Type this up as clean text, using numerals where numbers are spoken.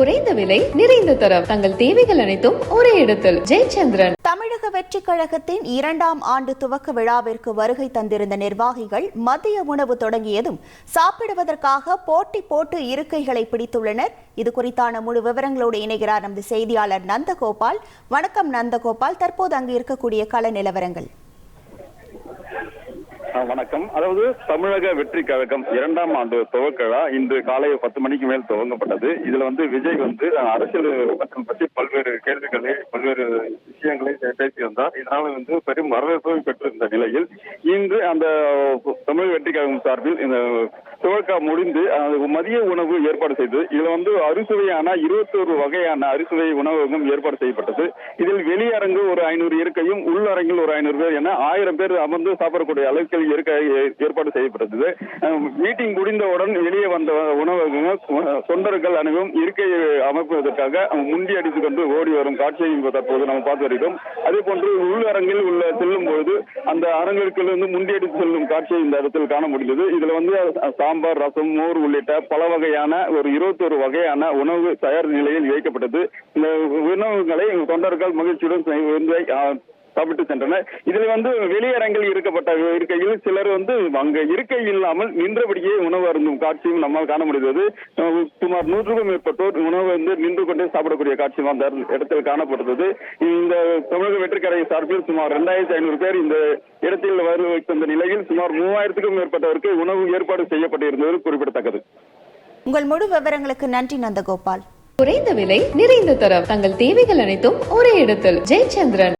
குறைந்த விலை நிறைந்த தரம் தங்கள் தேவைகள் அனைத்தும் ஒரே இடத்தில். ஜெயச்சந்திரன். தமிழக வெற்றி கழகத்தின் 2ஆம் ஆண்டு துவக்க விழாவிற்கு வருகை தந்திருந்த நிர்வாகிகள் மதிய உணவு தொடங்கியதும் சாப்பிடுவதற்காக போட்டி போட்டு இருக்கைகளை பிடித்துள்ளனர். இது குறித்தான முழு விவரங்களோடு இணைகிறார் நமது செய்தியாளர் நந்தகோபால். வணக்கம் நந்தகோபால், தற்போது அங்கு இருக்கக்கூடிய கள நிலவரங்கள். வணக்கம். அதாவது தமிழக வெற்றி கழகம் 2ஆம் ஆண்டு துவக்க விழா இன்று காலை 10 மணிக்கு மேல் துவங்கப்பட்டது. இதுல விஜய் அரசியல் மற்றும் பற்றி பல்வேறு கேள்விகளை பல்வேறு விஷயங்களை பேசி வந்தார். இதனால பெரும் வரவேற்பு பெற்றிருந்த நிலையில் இன்று அந்த தமிழக வெற்றி கழகம் சார்பில் இந்த துவக்க முடிந்து மதிய உணவு ஏற்பாடு செய்து இதுல அறுசுவையான 21 வகையான அறுசுவை உணவகம் ஏற்பாடு செய்யப்பட்டது. இதில் வெளியரங்கு ஒரு 500 இருக்கையும் உள்ளரங்கில் ஒரு 500 பேர் என 1000 பேர் அமர்ந்து சாப்பிடக்கூடிய அளவுக்கு ஏற்பாடு செய்யப்பட்டது. மீட்டிங் முடிந்தவுடன் வெளியே வந்த உணவகங்கள் தொண்டர்கள் அனைவரும் இருக்கையை அமைப்பதற்காக முண்டி அடித்துக் கொண்டு ஓடி வரும் காட்சியை தற்போது நாம் பார்த்து வருகிறோம். அதே போன்று உள்ளரங்கில் செல்லும் பொழுது அந்த அரங்கிற்கு முண்டி அடித்து செல்லும் காட்சியை இந்த இடத்தில் காண முடிந்தது. இதுல சாம்பார், ரசம், மோர் உள்ளிட்ட பல வகையான ஒரு 21 வகையான உணவு தயார் நிலையில் வைக்கப்பட்டது. இந்த உணவுகளை தொண்டர்கள் மகிழ்ச்சியுடன் சாப்பிட்டு சென்றனர். இதுல வெளியரங்கில் இருக்கப்பட்ட இருக்கையில் சிலர் அங்க இருக்கை இல்லாமல் நின்றபடியே உணவு அருந்தும் காட்சியும் நம்மால் காண முடிந்தது. சுமார் 100க்கும் மேற்பட்டோர் உணவு நின்று கொண்டே சாப்பிடக்கூடிய காட்சியும் அந்த இடத்தில் காணப்பட்டது. இந்த தமிழக வெற்றி கழக சார்பில் சுமார் 2500 பேர் இந்த இடத்தில் வைத்திருந்த நிலையில் சுமார் 3000க்கும் மேற்பட்டவருக்கு உணவு ஏற்பாடு செய்யப்பட்டிருந்தது குறிப்பிடத்தக்கது. உங்கள் முழு விவரங்களுக்கு நன்றி நந்தகோபால். குறைந்த விலை நிறைந்த தரம் தங்கள் தேவைகள் அனைத்தும் ஒரே இடத்தில். ஜெயச்சந்திரன்.